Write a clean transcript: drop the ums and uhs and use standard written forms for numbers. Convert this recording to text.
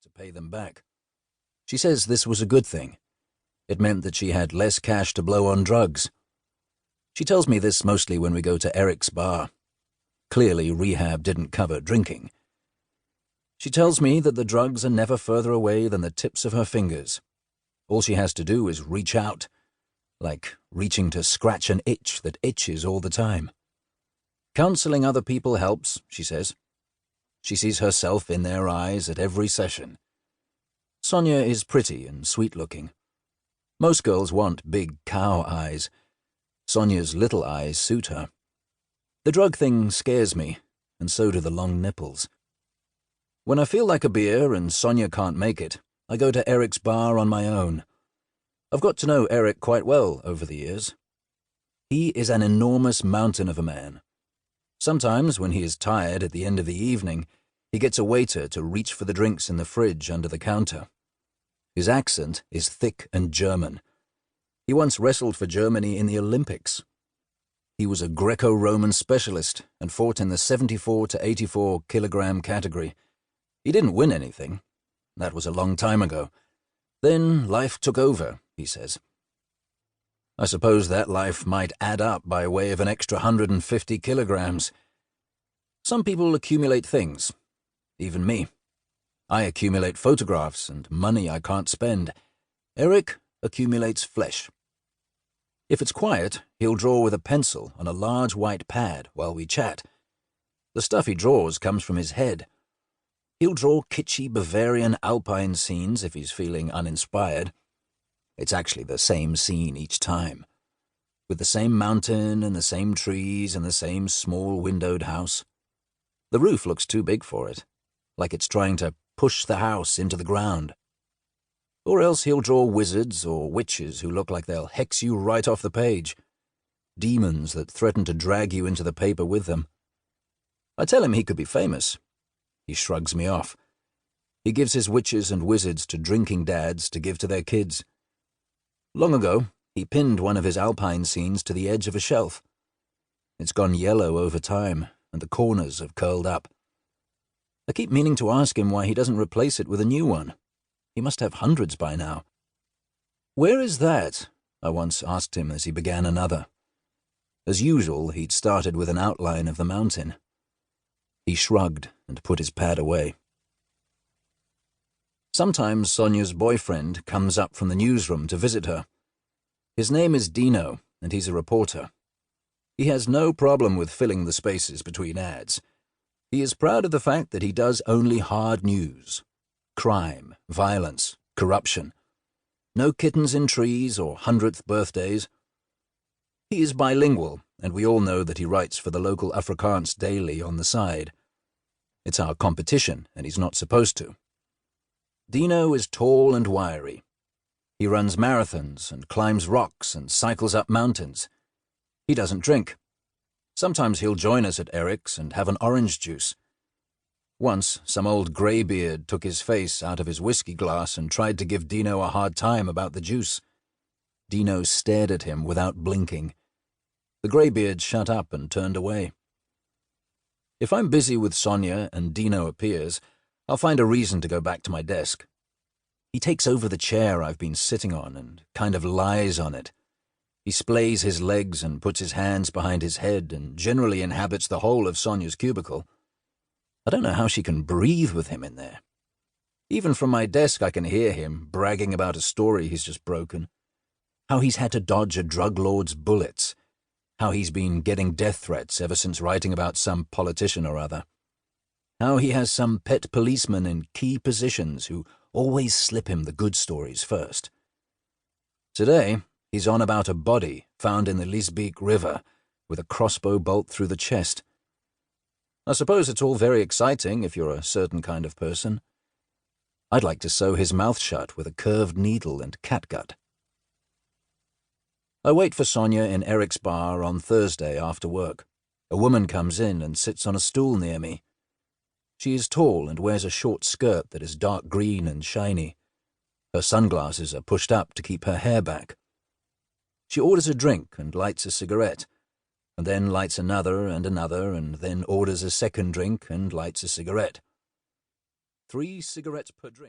to pay them back. She says this was a good thing. It meant that she had less cash to blow on drugs. She tells me this mostly when we go to Eric's bar. Clearly, rehab didn't cover drinking. She tells me that the drugs are never further away than the tips of her fingers. All she has to do is reach out, like reaching to scratch an itch that itches all the time. Counseling other people helps, she says. She sees herself in their eyes at every session. Sonia is pretty and sweet-looking. Most girls want big cow eyes. Sonia's little eyes suit her. The drug thing scares me, and so do the long nipples. When I feel like a beer and Sonia can't make it, I go to Eric's bar on my own. I've got to know Eric quite well over the years. He is an enormous mountain of a man. Sometimes, when he is tired at the end of the evening, he gets a waiter to reach for the drinks in the fridge under the counter. His accent is thick and German. He once wrestled for Germany in the Olympics. He was a Greco-Roman specialist and fought in the 74 to 84 kilogram category. He didn't win anything. That was a long time ago. Then life took over, he says. I suppose that life might add up by way of an extra 150 kilograms. Some people accumulate things. Even me. I accumulate photographs and money I can't spend. Eric accumulates flesh. If it's quiet, he'll draw with a pencil on a large white pad while we chat. The stuff he draws comes from his head. He'll draw kitschy Bavarian alpine scenes if he's feeling uninspired. It's actually the same scene each time, with the same mountain and the same trees and the same small windowed house. The roof looks too big for it, like it's trying to push the house into the ground. Or else he'll draw wizards or witches who look like they'll hex you right off the page, demons that threaten to drag you into the paper with them. I tell him he could be famous. He shrugs me off. He gives his witches and wizards to drinking dads to give to their kids. Long ago, he pinned one of his alpine scenes to the edge of a shelf. It's gone yellow over time, and the corners have curled up. I keep meaning to ask him why he doesn't replace it with a new one. He must have hundreds by now. "Where is that?" I once asked him as he began another. As usual, he'd started with an outline of the mountain. He shrugged and put his pad away. Sometimes Sonia's boyfriend comes up from the newsroom to visit her. His name is Dino, and he's a reporter. He has no problem with filling the spaces between ads. He is proud of the fact that he does only hard news. Crime, violence, corruption. No kittens in trees or 100th birthdays. He is bilingual, and we all know that he writes for the local Afrikaans daily on the side. It's our competition, and he's not supposed to. Dino is tall and wiry. He runs marathons and climbs rocks and cycles up mountains. He doesn't drink. Sometimes he'll join us at Eric's and have an orange juice. Once, some old greybeard took his face out of his whiskey glass and tried to give Dino a hard time about the juice. Dino stared at him without blinking. The greybeard shut up and turned away. If I'm busy with Sonia and Dino appears, I'll find a reason to go back to my desk. He takes over the chair I've been sitting on and kind of lies on it. He splays his legs and puts his hands behind his head and generally inhabits the whole of Sonia's cubicle. I don't know how she can breathe with him in there. Even from my desk I can hear him bragging about a story he's just broken. How he's had to dodge a drug lord's bullets. How he's been getting death threats ever since writing about some politician or other. How he has some pet policeman in key positions who always slip him the good stories first. Today, he's on about a body found in the Liesbeek River with a crossbow bolt through the chest. I suppose it's all very exciting if you're a certain kind of person. I'd like to sew his mouth shut with a curved needle and catgut. I wait for Sonia in Eric's bar on Thursday after work. A woman comes in and sits on a stool near me. She is tall and wears a short skirt that is dark green and shiny. Her sunglasses are pushed up to keep her hair back. She orders a drink and lights a cigarette, and then lights another, and then orders a second drink and lights a cigarette. 3 cigarettes per drink.